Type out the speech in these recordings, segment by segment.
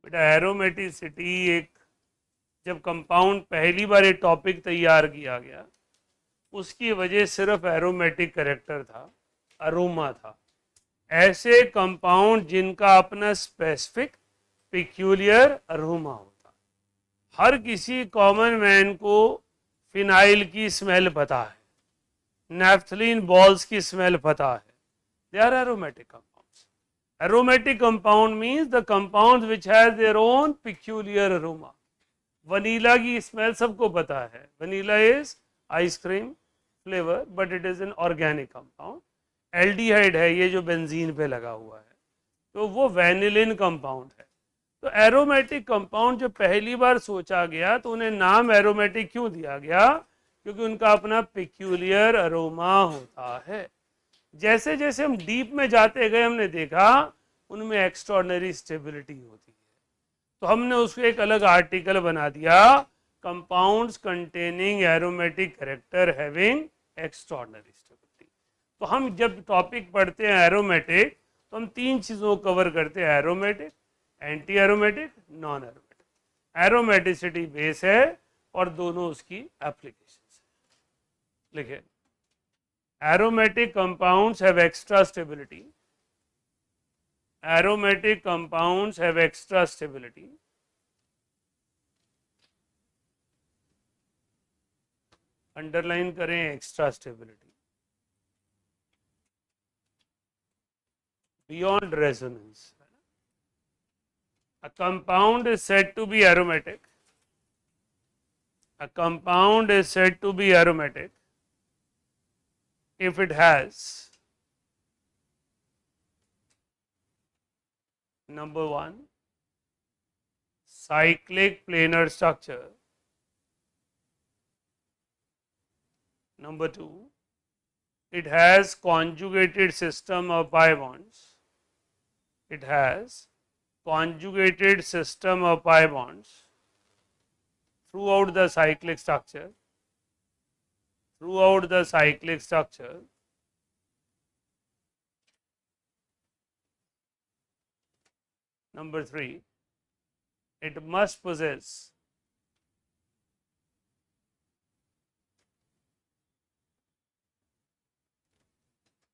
बेटा एरोमेटिसिटी एक, जब कंपाउंड पहली बार एक टॉपिक तैयार किया गया, उसकी वजह सिर्फ एरोमेटिक कैरेक्टर था, अरोमा था। ऐसे कंपाउंड जिनका अपना स्पेसिफिक पिक्यूलियर अरोमा होता, हर किसी कॉमन मैन को फिनाइल की स्मेल पता है, नैफ्थलीन बॉल्स की स्मेल पता है, they are aromatic compounds. Aromatic compound means the compound which has their own peculiar aroma. Vanilla की स्मेल सबको पता है, vanilla is ice cream flavour, but it is an organic compound. Aldehyde है ये जो बेंजीन पे लगा हुआ है, तो वो वैनिलिन कंपाउंड है। तो एरोमेटिक कंपाउंड जब पहली बार सोचा गया तो उन्हें नाम एरोमेटिक क्यों दिया गया? क्योंकि उनका अपना पिक्यूलियर अरोमा होता है। जैसे जैसे हम डीप में जाते गए हमने देखा उनमें एक्स्ट्राऑर्डिनरी स्टेबिलिटी होती है, तो हमने उसको एक अलग आर्टिकल बना दिया, compounds containing aromatic character having extraordinary stability. तो हम जब टॉपिक पढ़ते हैं एरोमेटिक, तो हम तीन चीज़ों को कवर करते हैं, aromatic, anti aromatic, non aromatic. Aromaticity base है और दोनों उसकी एप्लीकेशंस है। लिखे, aromatic compounds have extra stability, aromatic compounds have extra stability, underline करें extra stability, beyond resonance. A compound is said to be aromatic, a compound is said to be aromatic if it has, number one, cyclic planar structure, number two, it has conjugated system of pi bonds, it has conjugated system of pi bonds throughout the cyclic structure, throughout the cyclic structure, number three, it must possess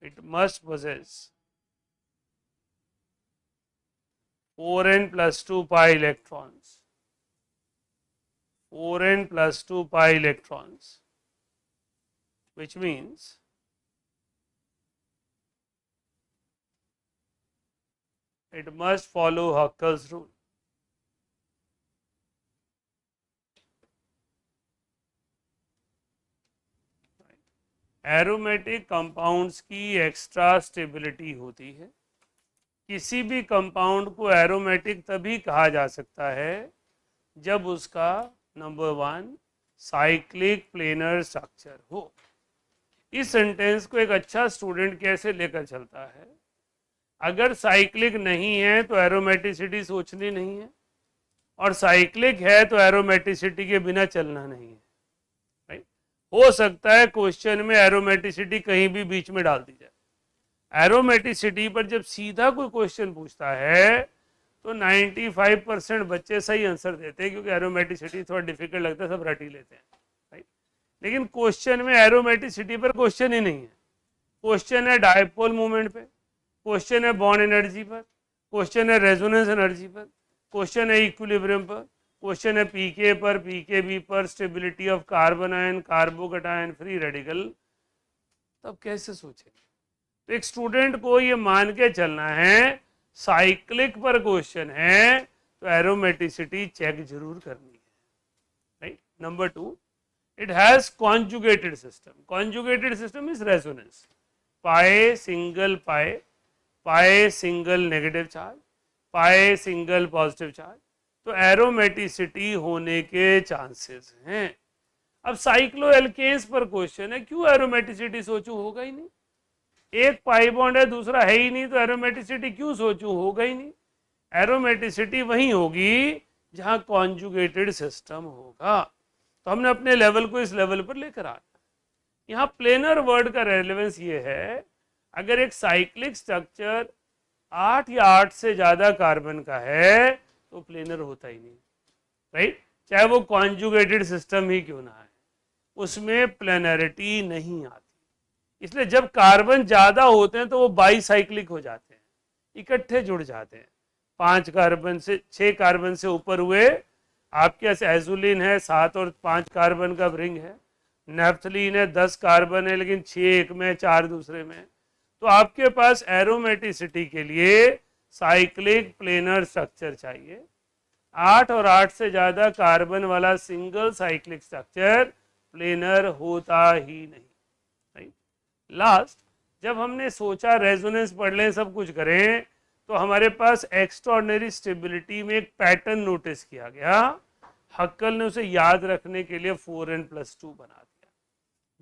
it must possess 4n plus 2 pi electrons, 4n plus 2 pi electrons, which means it must follow Huckel's rule. Aromatic compounds की extra stability होती है। किसी भी compound को aromatic तभी कहा जा सकता है जब उसका number one cyclic planar structure हो। इस सेंटेंस को एक अच्छा स्टूडेंट कैसे लेकर चलता है? अगर साइक्लिक नहीं है तो एरोमेटिसिटी सोचनी नहीं है, और साइक्लिक है तो एरोमेटिसिटी के बिना चलना नहीं है। राइट? हो सकता है क्वेश्चन में एरोमेटिसिटी कहीं भी बीच में डाल दी जाए। एरोमेटिसिटी पर जब सीधा कोई क्वेश्चन पूछता है तो 95% बच्चे सही आंसर देते हैं, क्योंकि एरोमेटिसिटी थोड़ा डिफिकल्ट लगता है, सब रट ही लेते हैं। राइट? लेकिन क्वेश्चन में एरोमेटिसिटी पर क्वेश्चन ही नहीं है। क्वेश्चन है डायपोल मूवमेंट पे, क्वेश्चन है बॉन्ड एनर्जी पर, क्वेश्चन है रेजोनेंस एनर्जी पर, क्वेश्चन है इक्विलिब्रियम पर, क्वेश्चन है पीके पर, पीकेबी पर, stability of carbon ion, carbocation, free radical. तब कैसे सोचेंगे? तो एक स्टूडेंट को ये मान के चलना है साइक्लिक पर क्वेश्चन है तो एरोमेटिसिटी चेक जरूर करनी है। Right? Number two, it has conjugated system. Conjugated system is resonance, पाए सिंगल पाए, पाए सिंगल नेगेटिव चार्ज, पाए सिंगल पॉजिटिव चार्ज, तो एरोमेटिसिटी होने के चांसेस हैं। अब साइक्लो एल्केन्स पर क्वेश्चन है, क्यों एरोमेटिसिटी सोचूं? होगा ही नहीं। एक पाई बॉन्ड है, दूसरा है ही नहीं, तो एरोमेटिसिटी क्यों सोचूं? होगा ही नहीं। एरोमेटिसिटी वहीं होगी जहां कॉन्जुगेटेड सिस्टम होगा। तो हमने अपने लेवल को इस लेवल पर लेकर आना। यहाँ प्लेनर वर्ड का रेलेवेंस ये है, अगर एक साइक्लिक स्ट्रक्चर 8 या 8 से ज़्यादा कार्बन का है तो प्लेनर होता ही नहीं, राइट? चाहे वो कॉन्जुगेटेड सिस्टम ही क्यों ना है, उसमें प्लेनरिटी नहीं आती। इसलिए जब कार्बन ज़्यादा होते हैं तो वो बाईसाइक्लिक हो जाते हैं, इकट्ठे जुड़ जाते हैं। 5 कार्बन से 6 कार्बन से ऊपर हुए, आपके पास एजुलिन है 7 और 5 कार्बन का रिंग है, नेफ्थलीन है 10 कार्बन है लेकिन 6 एक में 4 दूसरे में, तो आपके पास एरोमेटिसिटी के लिए साइक्लिक प्लेनर स्ट्रक्चर चाहिए। 8 और 8 से ज्यादा कार्बन वाला सिंगल साइक्लिक स्ट्रक्चर प्लेनर होता ही नहीं, राइट? लास्ट जब हमने सोचा रेजोनेंस पढ़ लें सब कुछ करें, तो हमारे पास एक्स्ट्राऑर्डिनरी स्टेबिलिटी में एक पैटर्न नोटिस किया गया। हक्कल ने उसे याद रखने के लिए 4n+2 बना दिया।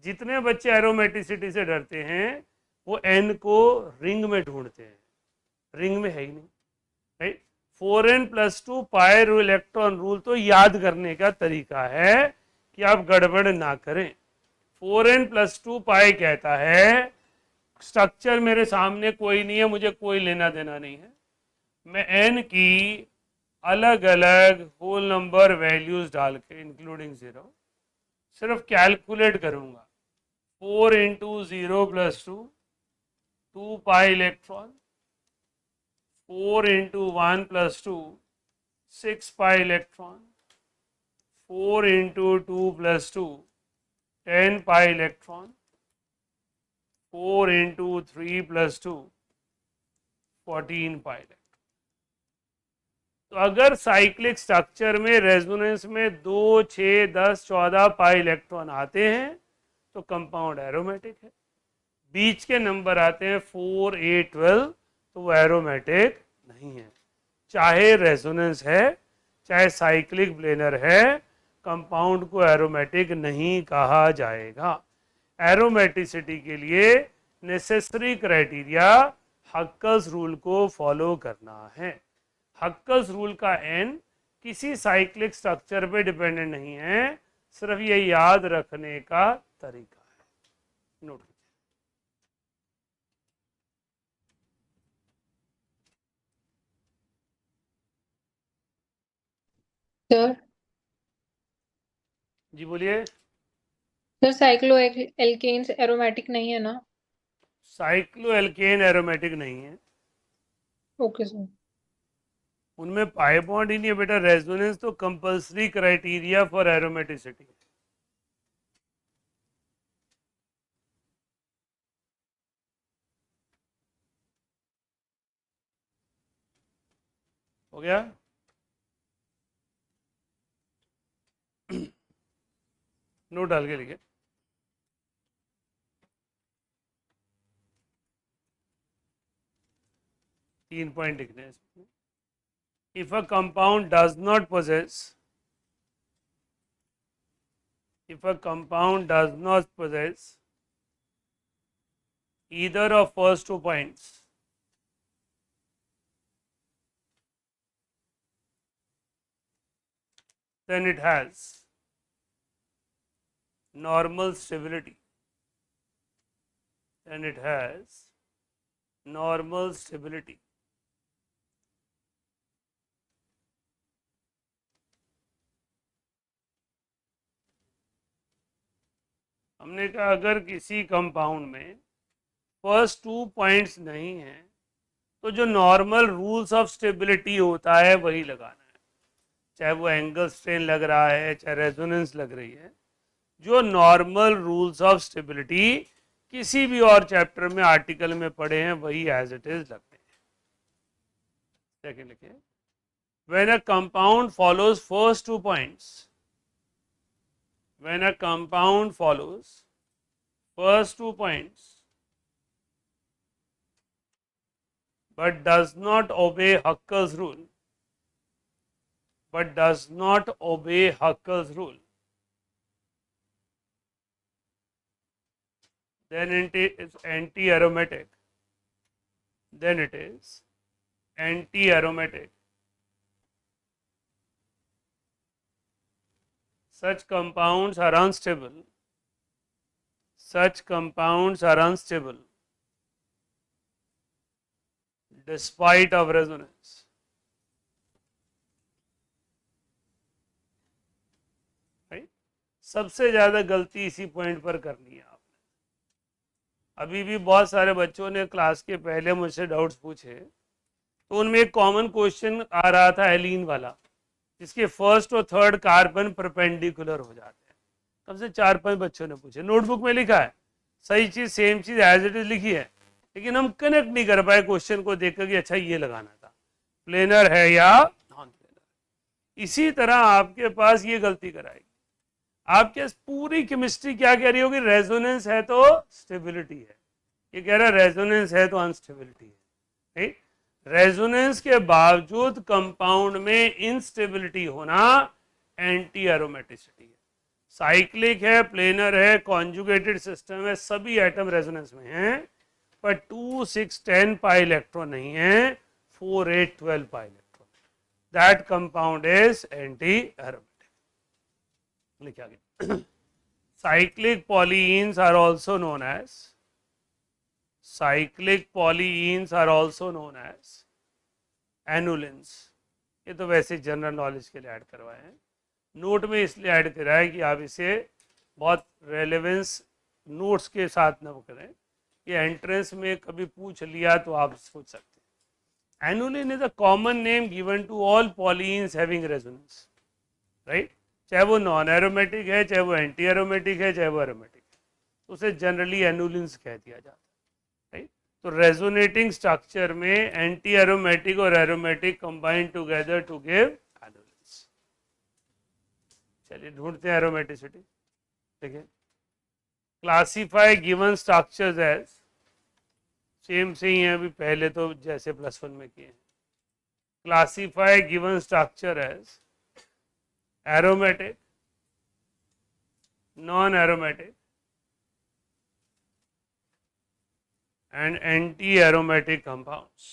जितने बच्चे एरोमेटिसिटी से डरते हैं वो n को रिंग में ढूंढते हैं, रिंग में है ही नहीं, राइट? 4n+2 पाई रूल इलेक्ट्रॉन रूल तो याद करने का तरीका है कि आप गड़बड़ ना करें। 4n+2 पाई कहता है स्ट्रक्चर मेरे सामने कोई नहीं है, मुझे कोई लेना देना नहीं है, मैं n की अलग अलग होल नंबर वैल्यूज डाल के इंक्लूडिंग 0 सिर्फ कैलकुलेट करूंगा। 4 × 0+2 2 pi electron, 4 × 1+2 6 pi electron, 4 × 2+2 10 pi electron, 4 × 3+2 14 pi electron. तो अगर साइक्लिक स्ट्रक्चर में रेजोनेंस में 2 6 10 14 पाई इलेक्ट्रॉन आते हैं तो कंपाउंड एरोमेटिक है। बीच के नंबर आते हैं 4 8 12 तो वो एरोमेटिक नहीं है। चाहे रेजोनेंस है चाहे साइक्लिक प्लेनर है, कंपाउंड को एरोमेटिक नहीं कहा जाएगा। एरोमेटिसिटी के लिए नेसेसरी क्राइटेरिया हक्कल्स रूल को फॉलो करना है। हक्कल्स रूल का एन किसी साइक्लिक स्ट्रक्चर पे डिपेंडेंट नहीं है, सिर्फ ये याद रखने का तरीका है। नोट सर जी बोलिए। सर साइक्लो एल्केन्स एरोमेटिक नहीं है ना? साइक्लो एल्केन एरोमेटिक नहीं है, ओके सर। उनमें पाई बॉन्ड ही नहीं है बेटा। रेजोनेंस तो कंपल्सरी क्राइटेरिया फॉर एरोमेटिसिटी। हो गया? नोट डाल के लिखे। 3 पॉइंट लिखने हैं इसमें। If a compound does not possess, if a compound does not possess either of first 2 points, then it has normal stability. Then it has normal stability. हमने कहा अगर किसी कंपाउंड में फर्स्ट 2 पॉइंट्स नहीं है तो जो नॉर्मल रूल्स ऑफ स्टेबिलिटी होता है वही लगाना है, चाहे वो एंगल स्ट्रेन लग रहा है चाहे रेजोनेंस लग रही है। जो नॉर्मल रूल्स ऑफ स्टेबिलिटी किसी भी और चैप्टर में आर्टिकल में पढ़े हैं वही एज इट इज लगते हैं। सेकेंड लिखिए, when a compound follows first 2 points, when a compound follows first 2 points but does not obey Huckel's rule, but does not obey Huckel's rule, then it is anti-aromatic. Then it is anti-aromatic. Such compounds are unstable. Such compounds are unstable despite of resonance. सबसे ज़्यादा गलती इसी point पर करनी है आपने। अभी भी बहुत सारे बच्चों ने क्लास के पहले मुझसे डाउट्स पूछे, तो उनमें एक कॉमन क्वेश्चन आ रहा था एलीन वाला, जिसके फर्स्ट और थर्ड कार्बन परपेंडिकुलर हो जाते हैं। कम से 4-5 बच्चों ने पूछे, नोटबुक में लिखा है, सही चीज़ सेम चीज़ एज इट इज लिखी है, लेकिन हम कनेक्ट नहीं कर पाए क्वेश्चन को देखकर कि अच्छा ये लगाना था, प्लेनर है या नॉन प्लेनर। इसी तरह आपके पास ये गलती कराएगी, आपके पूरी केमिस्ट्री क्या कह रही होगी, रेजोनेंस है तो स्टेबिलिटी है, ये कह रहा है रेजोनेंस है तो अनस्टेबिलिटी है, राइट। रेजोनेंस के बावजूद कंपाउंड में इनस्टेबिलिटी होना एंटी एरोमेटिसिटी है। साइक्लिक है, प्लेनर है, कॉन्जुगेटेड सिस्टम है, सभी एटम रेजोनेंस में हैं, पर 2, 6, 10 पाई इलेक्ट्रॉन नहीं है, 4, 8, 12 pi electron. That compound is anti aromatic. लिखा गया। Cyclic polyenes are also known as annulenes. ये तो वैसे जनरल नॉलेज के लिए ऐड करवाए हैं, नोट में इसलिए ऐड करा है कि आप इसे बहुत रेलेवेंस नोट्स के साथ न करें, ये एंट्रेंस में कभी पूछ लिया तो आप सोच सकते हैं। Annulene is a common name given to all polyenes having resonance, right. चाहे वो नॉन एरोमेटिक है, चाहे वो एंटी एरोमेटिक है, चाहे वो एरोमेटिक है, उसे जनरली एनुलिन्स कह दिया जाता है, राइट। तो रेजोनेटिंग स्ट्रक्चर में एंटी एरोमेटिक और aromatic combine together to give annulenes. चलिए ढूंढते हैं एरोमेटिसिटी। देखिए, classify given structures as, same से ही है अभी, पहले तो जैसे +1 में किए हैं। Classify given structure as aromatic, non aromatic and anti-aromatic compounds.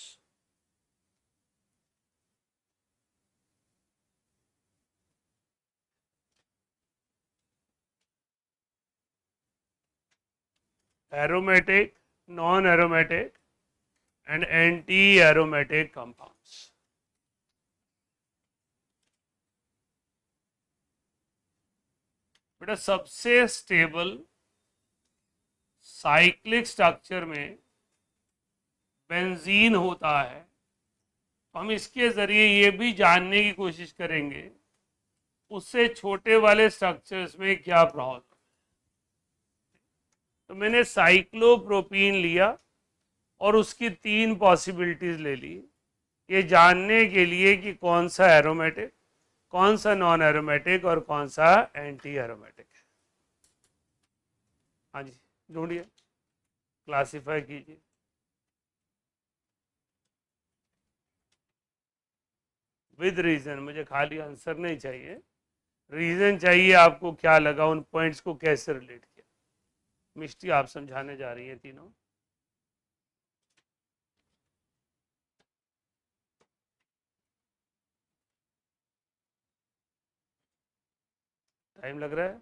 Aromatic, non-aromatic and anti-aromatic compounds. बेटा सबसे स्टेबल साइक्लिक स्ट्रक्चर में बेंजीन होता है, तो हम इसके ज़रिए ये भी जानने की कोशिश करेंगे उससे छोटे वाले स्ट्रक्चर्स में क्या प्रॉब्लम। तो मैंने साइक्लोप्रोपीन लिया और उसकी 3 पॉसिबिलिटीज़ ले ली, ये जानने के लिए कि कौन सा एरोमेटिक, कौन सा नॉन एरोमेटिक और कौन सा एंटी एरोमेटिक है। हाँ जी, ढूंढिए, क्लासिफाई कीजिए। विद रीजन, मुझे खाली आंसर नहीं चाहिए, रीजन चाहिए आपको, क्या लगा, उन पॉइंट्स को कैसे रिलेट किया। मिष्टी आप समझाने जा रही है तीनों। टाइम लग रहा है।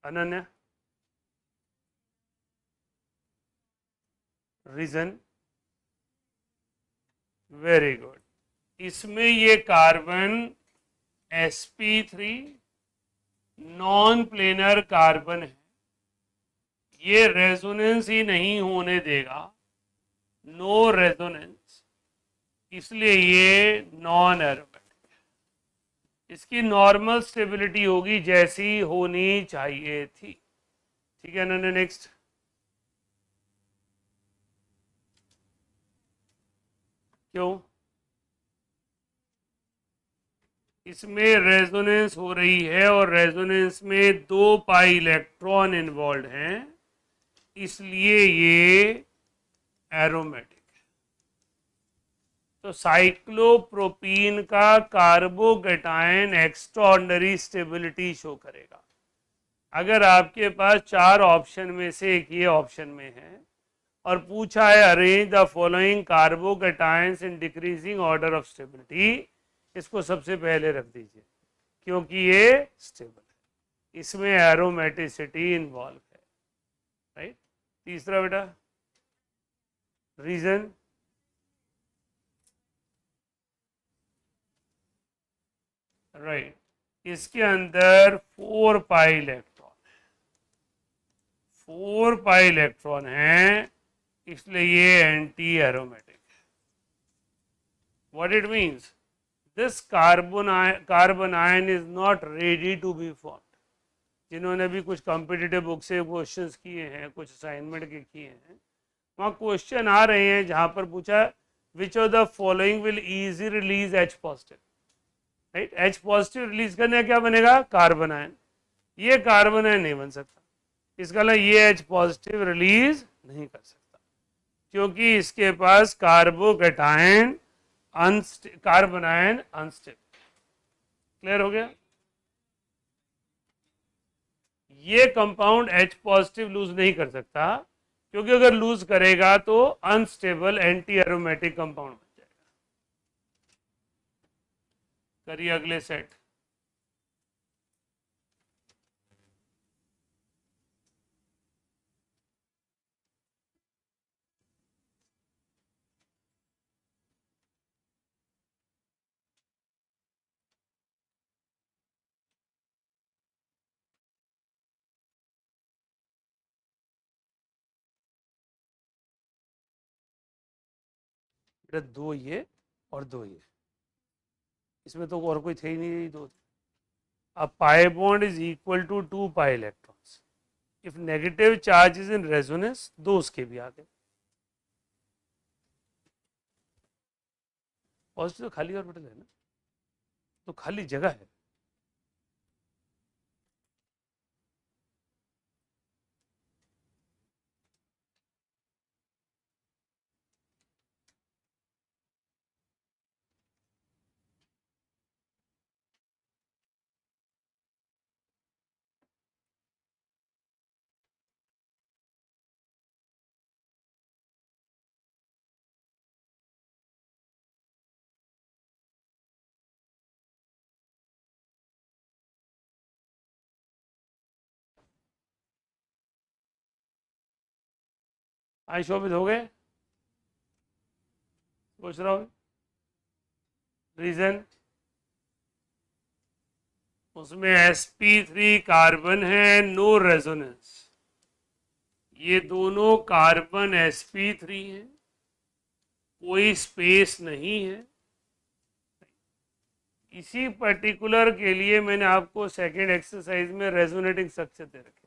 Ananya, reason, very good. इसमें ये carbon sp3 non planar carbon है, ये रेजोनेंस ही नहीं होने देगा, नो रेजोनेंस, इसलिए ये नॉन एरोमेटिक है। इसकी नॉर्मल स्टेबिलिटी होगी जैसी होनी चाहिए थी। ठीक है ना। नेक्स्ट, क्यों, इसमें रेजोनेंस हो रही है और रेजोनेंस में 2 पाई इलेक्ट्रॉन इन्वॉल्व हैं, इसलिए ये एरोमेटिक है। तो साइक्लोप्रोपीन का कार्बोकेटायन एक्स्ट्राऑर्डिनरी स्टेबिलिटी शो करेगा। अगर आपके पास 4 ऑप्शन में से एक ये ऑप्शन में है और पूछा है arrange the following carbocations in decreasing order of stability, इसको सबसे पहले रख दीजिए क्योंकि ये स्टेबल है, इसमें एरोमेटिसिटी इन्वॉल्व है, राइट। तीसरा बेटा, रीजन, राइट। इसके अंदर 4 पाई इलेक्ट्रॉन, 4 पाई इलेक्ट्रॉन है, इसलिए ये एंटी एरोमेटिक है। What it means, this carbon ion is not ready to be formed. जिन्होंने भी कुछ कॉम्पिटिटिव बुक से क्वेश्चंस किए हैं, कुछ असाइनमेंट के किए हैं, वहाँ क्वेश्चन आ रहे हैं जहाँ पर पूछा विच of the following will easy release H positive, right. H positive release करने क्या बनेगा, कार्बन आयन। ये कार्बन आयन नहीं बन सकता, इसका मतलब ये एच पॉजिटिव रिलीज नहीं कर सकता, क्योंकि इसके पास carbocation carbon ion unstable. Clear हो गया। ये कंपाउंड H पॉजिटिव लूज नहीं कर सकता, क्योंकि अगर लूज करेगा तो अनस्टेबल एंटी एरोमेटिक कंपाउंड बन जाएगा। करिए अगले सेट। बेटा 2 ये और 2 ये, इसमें तो और कोई थे ही नहीं, यही 2 थे। अब pi bond is equal to 2 pi electrons. If negative charge is in resonance, 2 उसके भी आ गए। पॉजिटिव तो खाली ऑर्बिटल है ना, तो खाली जगह है। आई शोभित हो गए, सोच रहा हूँ रीजन, उसमें sp3 कार्बन है, नो रेजोनेंस। ये दोनों कार्बन sp3 है, कोई स्पेस नहीं है। इसी पर्टिकुलर के लिए मैंने आपको सेकंड एक्सरसाइज में रेजोनेटिंग स्ट्रक्चर दे रखे।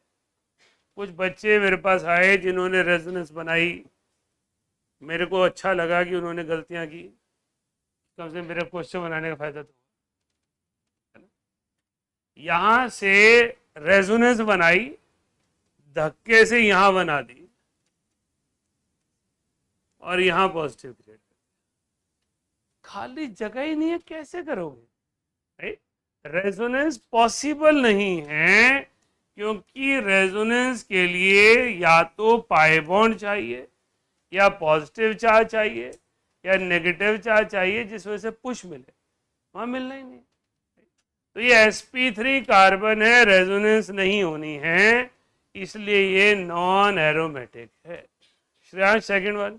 कुछ बच्चे मेरे पास आए जिन्होंने रेजोनेंस बनाई, मेरे को अच्छा लगा कि उन्होंने गलतियां की, कम से मेरे क्वेश्चन बनाने का फायदा तो। यहां से रेजोनेंस बनाई, धक्के से यहां बना दी, और यहां पॉजिटिव क्रिएट, खाली जगह ही नहीं है, कैसे करोगे, राइट। रेजोनेंस पॉसिबल नहीं है, क्योंकि रेजोनेंस के लिए या तो पाई बॉन्ड चाहिए, या पॉजिटिव चार्ज चाहिए, या नेगेटिव चार्ज चाहिए, जिस वजह से पुश मिले, वहां मिलना ही नहीं। तो ये sp3 कार्बन है, रेजोनेंस नहीं होनी है, इसलिए ये नॉन एरोमेटिक है। श्रेयांश सेकंड वन,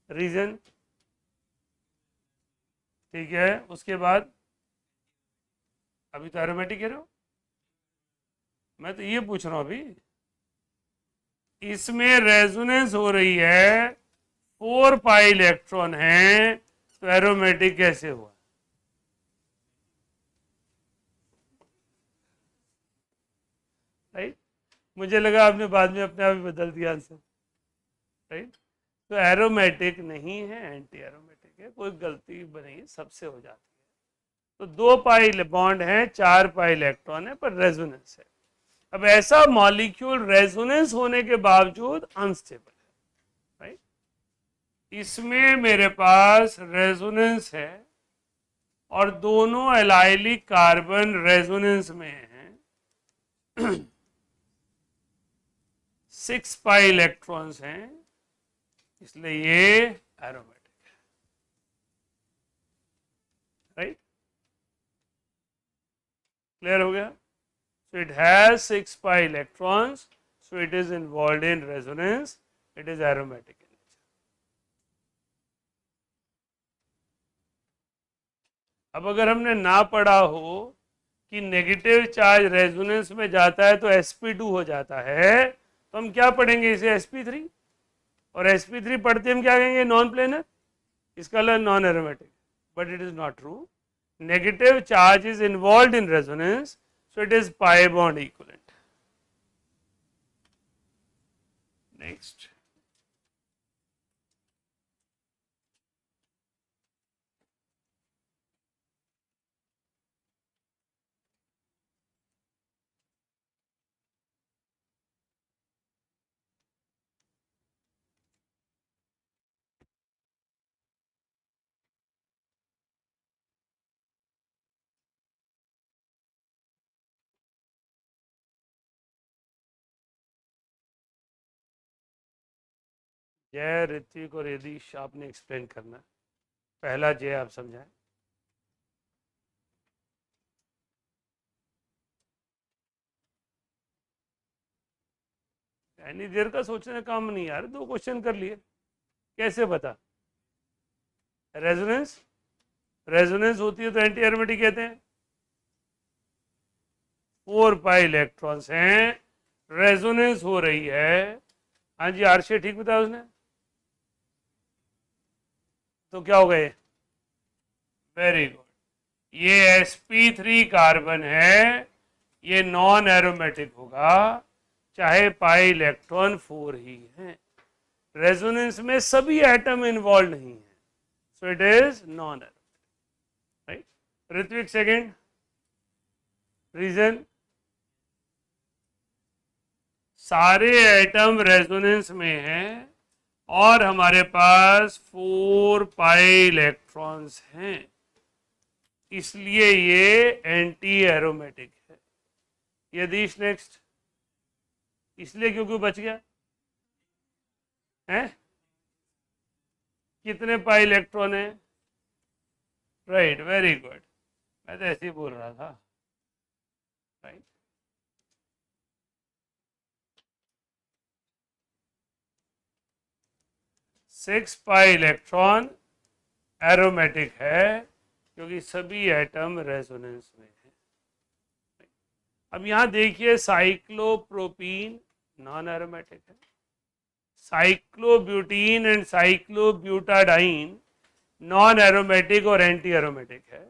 रीजन, ठीक है। उसके बाद अभी तो एरोमेटिक कह रहे हो, मैं तो ये पूछ रहा हूं अभी, इसमें रेजोनेंस हो रही है, 4 पाई इलेक्ट्रॉन है, तो एरोमेटिक कैसे हुआ, राइट। मुझे लगा आपने बाद में अपने आप ही बदल दिया आंसर, राइट। तो एरोमेटिक नहीं है, एंटी एरोमेटिक है, कोई गलती नहीं, सबसे हो जाती है। तो 2 पाई बॉन्ड है, 4 पाई इलेक्ट्रॉन है, पर रेजोनेंस है। अब ऐसा मॉलिक्यूल रेजोनेंस होने के बावजूद अनस्टेबल है, राइट। इसमें मेरे पास रेजोनेंस है, और दोनों एलाइलिक कार्बन रेजोनेंस में हैं, 6 पाई इलेक्ट्रॉन्स हैं, इसलिए ये एरोमेटिक है, राइट। क्लियर हो गया। So it has 6 pi electrons, so it is involved in resonance, it is aromatic in nature. अब अगर हमने ना पढ़ा हो कि नेगेटिव चार्ज रेजोनेंस में जाता है तो sp2 हो जाता है, तो हम क्या पढ़ेंगे इसे sp3, और sp3 पढ़ते हम क्या कहेंगे, नॉन प्लेनर, इसका मतलब non aromatic, but it is not true. Negative charge is involve in resonance, so it is pi bond equivalent. Next. जय, ऋत्विक और यदीश, आपने एक्सप्लेन करना है. पहला जय आप समझाएं. इतनी देर का सोचने का काम नहीं यार, 2 क्वेश्चन कर लिए, कैसे बता. रेजोनेंस, रेजोनेंस होती है तो एंटी एरोमेटिक कहते हैं. 4 पाई इलेक्ट्रॉन्स हैं, रेजोनेंस हो रही है. हाँ जी, आरशे ठीक बताया उसने. तो क्या हो गए, वेरी गुड. ये sp3 कार्बन है, ये नॉन एरोमेटिक होगा, चाहे पाई इलेक्ट्रॉन 4 ही है. रेजोनेंस में सभी एटम इन्वॉल्व नहीं है, so it is non aromatic. Right. Ritvik second reason, सारे एटम रेजोनेंस में हैं और हमारे पास 4 पाई इलेक्ट्रॉन्स हैं, इसलिए ये एंटी एरोमेटिक है. यदीश नेक्स्ट. इसलिए क्योंकि बच गया है. कितने पाई इलेक्ट्रॉन है, राइट, वेरी गुड. मैं तो ऐसे ही बोल रहा था. राइट. 6 पाई इलेक्ट्रॉन एरोमेटिक है क्योंकि सभी एटम रेजोनेंस में है. अब यहां देखिए, साइक्लोप्रोपीन नॉन एरोमेटिक है, साइक्लोब्यूटीन एंड साइक्लोब्यूटाडाइन नॉन एरोमेटिक और एंटी एरोमेटिक है,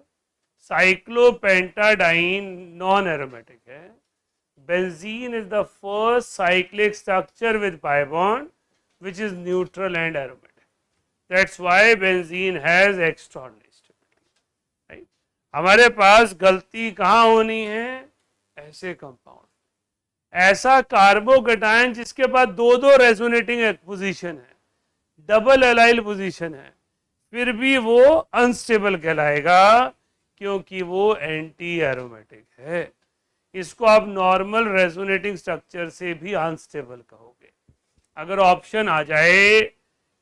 साइक्लोपेंटाडाइन नॉन एरोमेटिक है, benzene is the first cyclic structure with pi bond which is neutral and aromatic. That's why benzene has extraordinary stability. Right? हमारे पास गलती कहाँ होनी है, ऐसे कंपाउंड, ऐसा कार्बोकटायन जिसके पास 2-2 रेजोनेटिंग पोजीशन है, डबल एलाइल पोजीशन है, फिर भी वो अनस्टेबल कहलाएगा क्योंकि वो एंटी एरोमेटिक है. इसको आप नॉर्मल रेजोनेटिंग स्ट्रक्चर से भी अनस्टेबल कहोगे. अगर ऑप्शन आ जाए,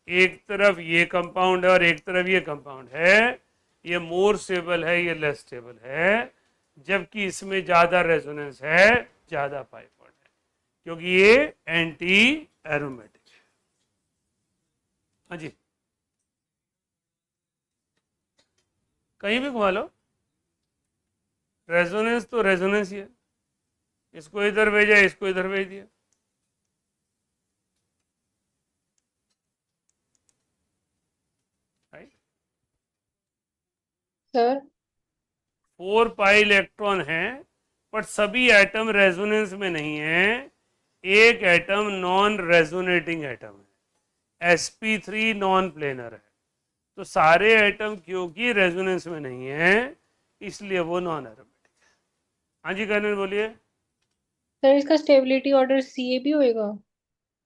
एक तरफ ये कंपाउंड है और एक तरफ ये कंपाउंड है, ये मोर स्टेबल है, ये लेस स्टेबल है, जबकि इसमें ज्यादा रेजोनेंस है, ज्यादा पाई बॉन्ड है, क्योंकि ये एंटी एरोमेटिक है. हाँ जी, कहीं भी घुमा लो, रेजोनेंस तो रेजोनेंस ही है. इसको इधर भेजा, इसको इधर भेज दिया. सर 4 पाई इलेक्ट्रॉन है, पर सभी एटम रेजोनेंस में नहीं है, एक एटम नॉन रेजोनेटिंग एटम है, sp3 नॉन प्लेनर है. तो सारे एटम क्योंकि रेजोनेंस में नहीं है, इसलिए वो नॉन एरोमेटिक है. हाँ जी कर्नल बोलिए. सर इसका स्टेबिलिटी ऑर्डर सी भी होएगा.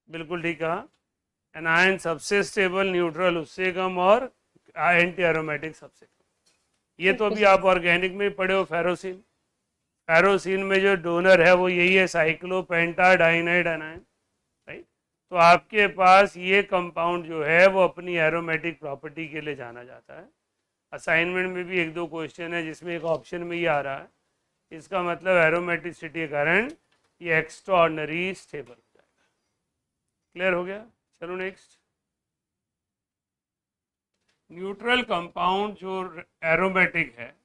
बिल्कुल ठीक कहा. एनायन सबसे स्टेबल, न्यूट्रल उससे कम, और एंटी एरोमेटिक सबसे कम. ये तो ओके अभी सर. आप ऑर्गेनिक में पढ़े हो, फेरोसिन. फेरोसिन में जो डोनर है वो यही है, साइक्लोपेंटाडाइनाइड एनायन. राइट. तो आपके पास ये कंपाउंड जो है वो अपनी एरोमेटिक प्रॉपर्टी के लिए जाना जाता है. असाइनमेंट में भी 1-2 क्वेश्चन है जिसमें एक ऑप्शन में ये आ रहा है. इसका मतलब एरोमेटिसिटी के कारण ये एक्स्ट्रा ऑर्डिनरी स्टेबल हो जाएगा. क्लियर हो गया. चलो नेक्स्ट. न्यूट्रल कंपाउंड जो एरोमेटिक है,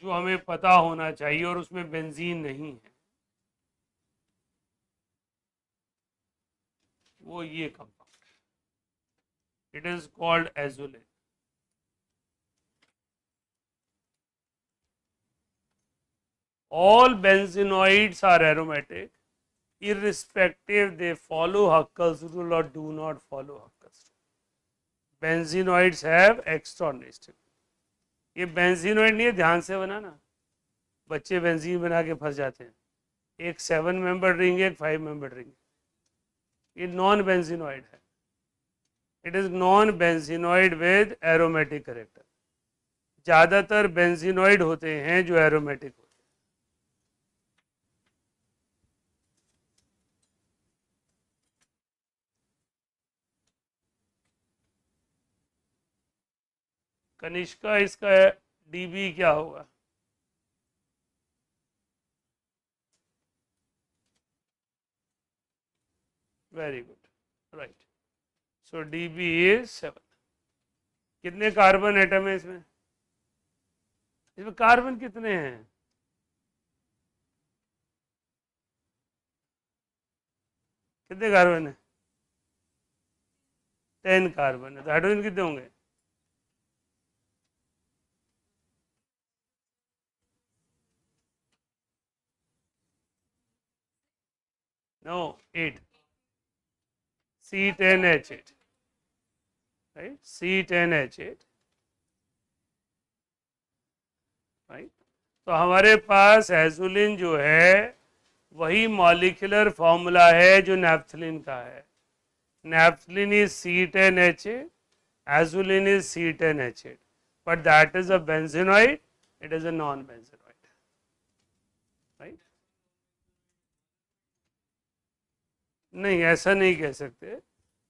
जो हमें पता होना चाहिए और उसमें बेंजीन नहीं है, वो ये compound, it is called azulene. All benzenoids are aromatic, irrespective they follow Huckel's rule or do not follow Huckel's rule. Benzenoids have extraordinary stability. ये बेंजीनोइड नहीं है, ध्यान से बनाना. बच्चे बेंजीन बना के फंस जाते हैं. एक 7 मेंबर रिंग है, एक 5 मेंबर रिंग है. ये नॉन बेंजीनोइड है. It is non benzenoid with aromatic character. ज़्यादातर बेंजीनोइड होते हैं जो एरोमेटिक होते हैं. कनिष्का, इसका डीबी क्या होगा? Very good, right. So dB is 7. कितने कार्बन एटम है इसमें? इसमें कार्बन कितने हैं? कितने कार्बन है? 10 कार्बन है. तो हाइड्रोजन कितने होंगे? No, 8. C10H8, right. C10H8, right. तो हमारे पास एजुलिन जो है वही मॉलिक्यूलर फॉर्मूला है जो नैप्थलीन का है. Naphthalene is C10H8, azulene is C10H8, but that is a benzenoid, it is a non-benzenoid, right? नहीं, ऐसा नहीं कह सकते,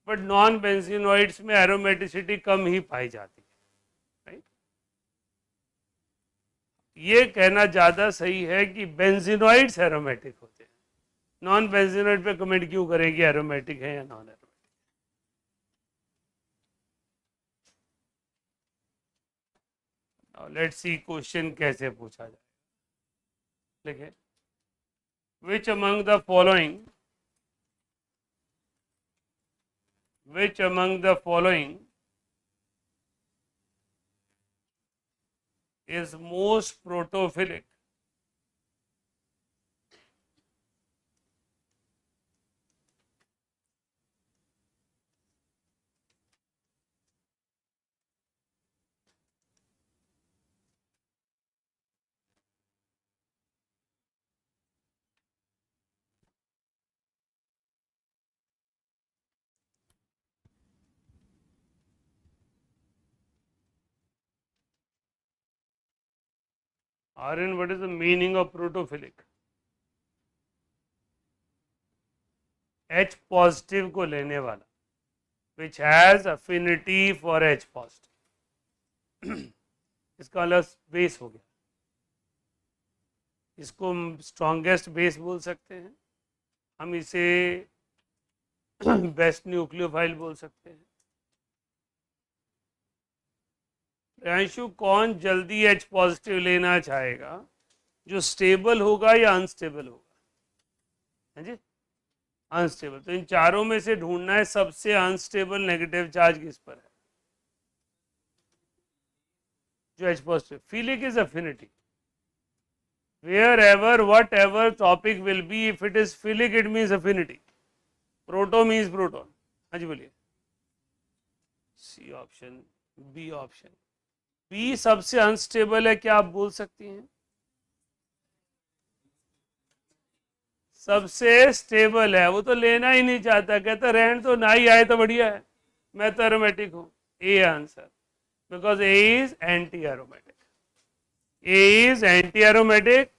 बट नॉन बेंजीनोइड्स में एरोमेटिसिटी कम ही पाई जाती है, राइट. ये कहना ज़्यादा सही है कि बेंजीनोइड्स एरोमेटिक होते हैं. नॉन बेंजीनोइड पे कमेंट क्यों करें कि एरोमेटिक है या non aromatic. Let's see question कैसे पूछा जाए. लिखे, which among the following which among the following is most protophilic? Aryan, what is the meaning of protophilic? H positive को लेने वाला, which has affinity for H positive. इसका अलग base हो गया. इसको स्ट्रॉन्गेस्ट बेस बोल सकते हैं. हम इसे बेस्ट न्यूक्लियोफाइल बोल सकते हैं. प्रियांशु, कौन जल्दी एच पॉजिटिव लेना चाहेगा? जो स्टेबल होगा या अनस्टेबल होगा? हाँ जी, अनस्टेबल. तो इन चारों में से ढूंढना है सबसे अनस्टेबल नेगेटिव चार्ज किस पर है. जो H positive. Philic is affinity. wherever whatever topic will be, if it is philic it means affinity. Proto means proton. हाँ जी बोलिए. C option, B option. B सबसे अनस्टेबल है, क्या आप बोल सकती हैं? सबसे स्टेबल है. वो तो लेना ही नहीं चाहता, कहता रहन तो ना ही आए तो बढ़िया है, मैं तो एरोमेटिक हूं. A answer, because A is anti aromatic. A is anti aromatic,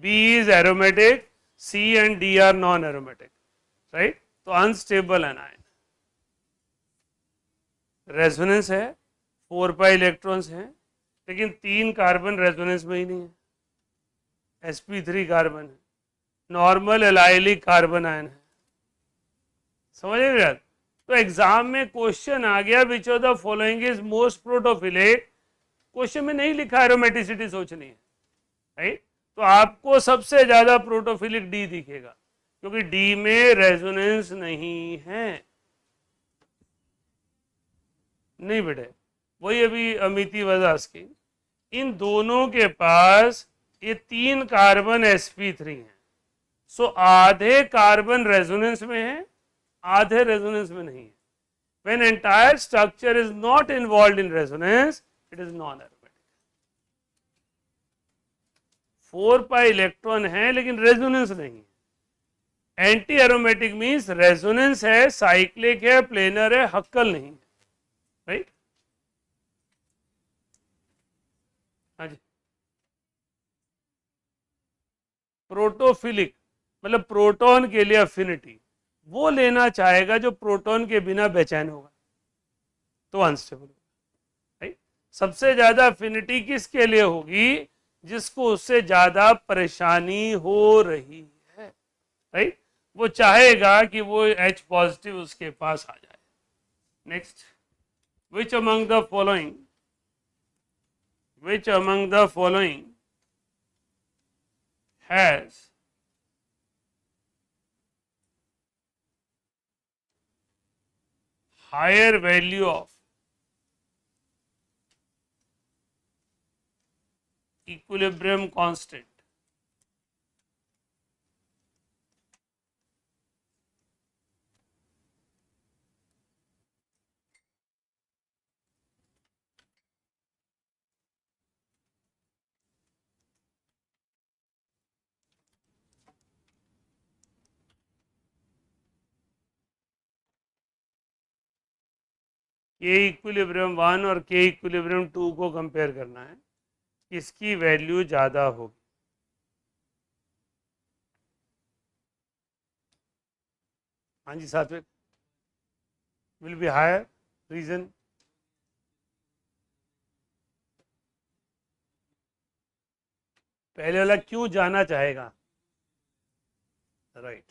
B is aromatic, C and D are non aromatic, right. तो अनस्टेबल एनायन. रेजोनेंस है, 4 पाई इलेक्ट्रॉन्स हैं, लेकिन 3 कार्बन रेजोनेंस में ही नहीं है. sp3 कार्बन है. Normal allylic carbon ion है. समझ रहे आप? तो एग्जाम में क्वेश्चन आ गया विच of the following is most protophilic, question में नहीं लिखा एरोमेटिसिटी सोचनी है, राइट? तो आपको सबसे ज्यादा प्रोटोफिलिक डी दिखेगा क्योंकि डी में रेजोनेंस नहीं है। नहीं बेटे, वही अभी अमिति वाज आस्किंग, इन दोनों के पास ये 3 कार्बन sp3 हैं, सो आधे कार्बन रेजोनेंस में है, आधे रेजोनेंस में नहीं है। When entire structure is not involve in resonance it is non aromatic. 4 pi electron है लेकिन रेजोनेंस नहीं है। एंटी एरोमेटिक मीन्स रेजोनेंस है, साइक्लिक है, प्लेनर है, हक्कल नहीं है, राइट? हाँ जी, प्रोटोफिलिक मतलब प्रोटॉन के लिए अफिनिटी वो लेना चाहेगा जो प्रोटॉन के बिना बेचैन होगा, तो अनस्टेबल होगा, राइट? सबसे ज्यादा अफिनिटी किसके लिए होगी? जिसको उससे ज्यादा परेशानी हो रही है, राइट? वो चाहेगा कि वो H पॉजिटिव उसके पास आ जाए। Next, which among the following has higher value of equilibrium constant? K equilibrium 1 और K इक्विलिब्रियम 2 को कंपेयर करना है, किसकी वैल्यू ज्यादा होगी? हाँ जी सात्विक, विल बी हायर, रीजन? पहले वाला क्यों जाना चाहेगा, राइट?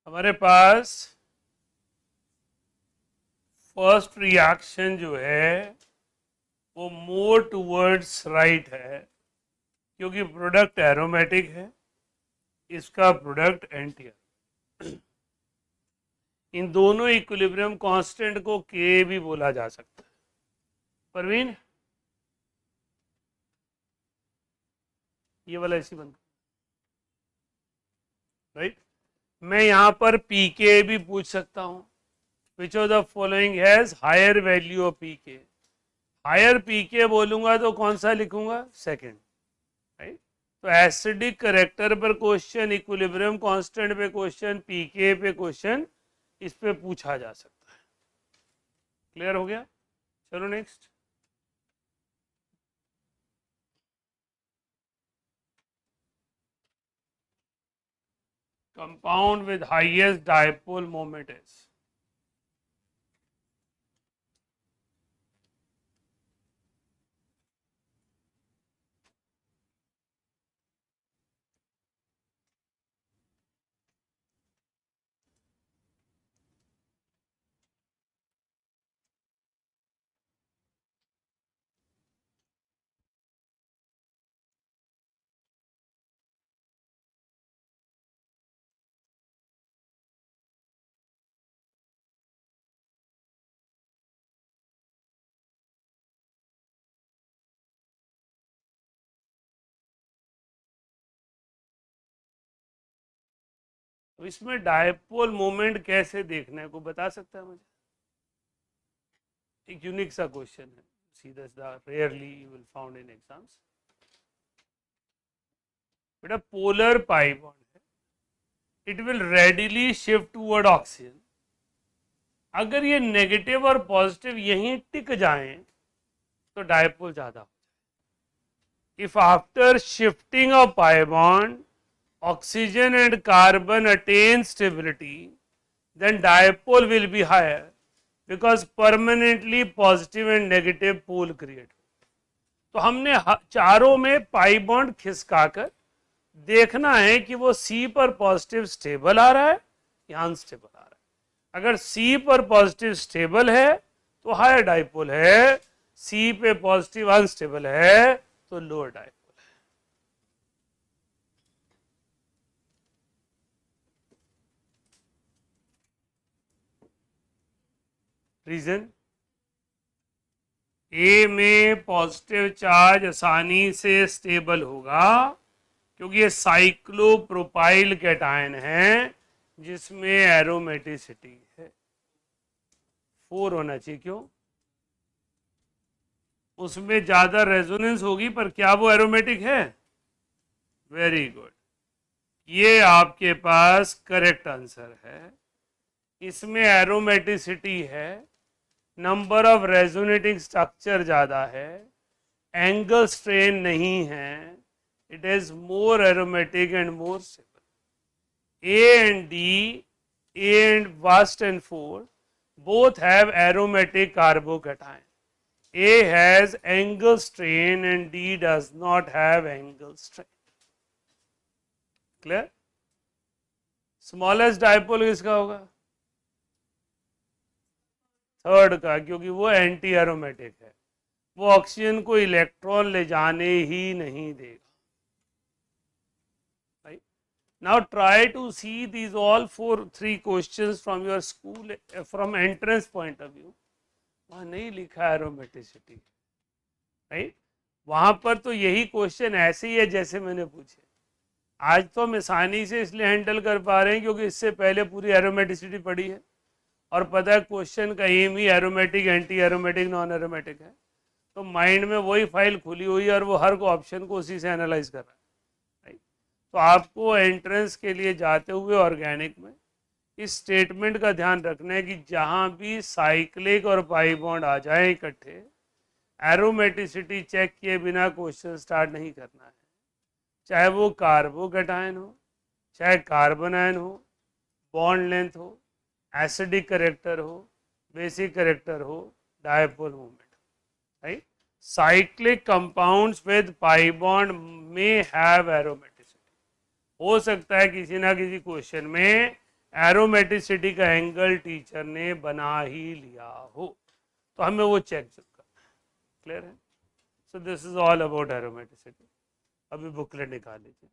हमारे पास फर्स्ट रिएक्शन जो है वो मोर टूवर्ड्स राइट है क्योंकि प्रोडक्ट एरोमेटिक है, इसका प्रोडक्ट एंटी। इन दोनों इक्विलिब्रियम कांस्टेंट को के भी बोला जा सकता है। परवीन, ये वाला ऐसी बनता, राइट? मैं यहां पर पी के भी पूछ सकता हूं, which of the following has higher value of p K. Higher p K बोलूंगा तो कौन सा लिखूंगा? Second, right? तो एसिडिक करेक्टर पर क्वेश्चन, इक्विलिब्रियम कांस्टेंट पे क्वेश्चन, पीके पे क्वेश्चन, इस पे पूछा जा सकता है। क्लियर हो गया? चलो next. Compound with highest dipole moment is, तो इसमें डायपोल मोमेंट कैसे देखना है, को बता सकता है मुझे? एक यूनिक सा क्वेश्चन है, सीधा rarely you will found in exams. बेटा पोलर पाई बॉन्ड है, it will readily shift toward oxygen. अगर ये नेगेटिव और पॉजिटिव यहीं टिक जाएं तो डायपोल ज्यादा हो जाए। If after shifting of pi bond oxygen and carbon attain stability, then dipole will be higher because permanently positive and negative pole create. तो हमने चारों में पाई बॉन्ड खिसकाकर देखना है कि वो सी पर पॉजिटिव स्टेबल आ रहा है या अनस्टेबल आ रहा है। अगर सी पर पॉजिटिव स्टेबल है तो हायर डाइपोल है, सी पे पॉजिटिव अनस्टेबल है तो लोअर डाइपोल है। रीजन, ए में पॉजिटिव चार्ज आसानी से स्टेबल होगा क्योंकि ये साइक्लोप्रोपाइल कैटायन है जिसमें एरोमेटिसिटी है 4 होना चाहिए। क्यों? उसमें ज्यादा रेजोनेंस होगी पर क्या वो एरोमेटिक है? वेरी गुड, ये आपके पास करेक्ट आंसर है। इसमें एरोमेटिसिटी है, नंबर ऑफ रेजोनेटिंग स्ट्रक्चर ज्यादा है, एंगल स्ट्रेन नहीं है, it is more aromatic and more stable. A and D, A and first and 4 both have aromatic carbocation. A has angle strain and D does not have angle strain. Clear? Smallest dipole किसका होगा? Third का, क्योंकि वो anti aromatic है, वो oxygen को electron ले जाने ही नहीं देगा। Now try to see these all 3 questions from your school from entrance point of view. वहां नहीं लिखा एरोमेटिसिटी, राइट? वहां पर तो यही क्वेश्चन ऐसे ही है जैसे मैंने पूछे। आज तो हम आसानी से इसलिए हैंडल कर पा रहे हैं क्योंकि इससे पहले पूरी एरोमेटिसिटी पढ़ी है और पता है क्वेश्चन का एम ही aromatic, anti aromatic, non aromatic है। तो माइंड में वही फाइल खुली हुई है और वो हर को ऑप्शन को उसी से एनालाइज कर रहा है। तो आपको एंट्रेंस के लिए जाते हुए ऑर्गेनिक में इस स्टेटमेंट का ध्यान रखना है कि जहां भी साइक्लिक और पाई बॉन्ड आ जाए इकट्ठे, एरोमेटिसिटी चेक किए बिना क्वेश्चन स्टार्ट नहीं करना है। चाहे वो कार्बोकैटायन हो, चाहे कार्बन आयन हो, बॉन्ड लेंथ हो, एसिडिक करेक्टर हो, बेसिक करेक्टर हो, dipole movement, right? Cyclic compounds with pi bond में हैव एरोमेटिसिटी। हो सकता है किसी ना किसी क्वेश्चन में एरोमेटिसिटी का एंगल टीचर ने बना ही लिया हो, तो हमें वो चेक करना है। क्लियर है? So this is all about aromaticity. अभी बुकलेट निकाल लीजिए।